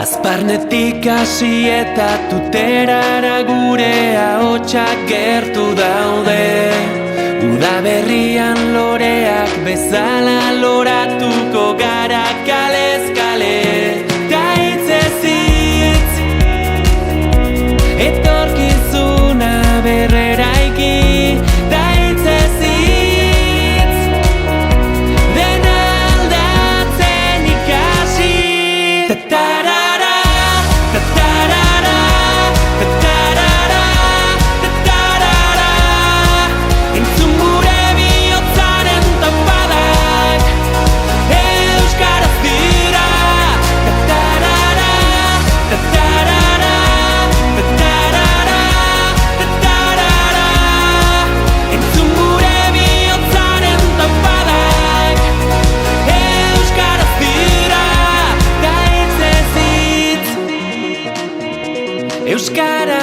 Azparnetik hasi eta tuterara gure ahotsak gertu daude. Udaberrian loreak bezala loratuko gara kalez kale. Ta hitzez hitz etorkizuna berreraiki. Ta hitzez hitz dena aldatzen ikasi. Tatarara, tatarara, tatarara, tatarara. Entzun gure bihotzaren tapadak euskaraz dira. Tatarara, tatarara, tatarara, tatarara. Entzun gure bihotzaren tapadak euskaraz dira. Ta hitzez hitz euskara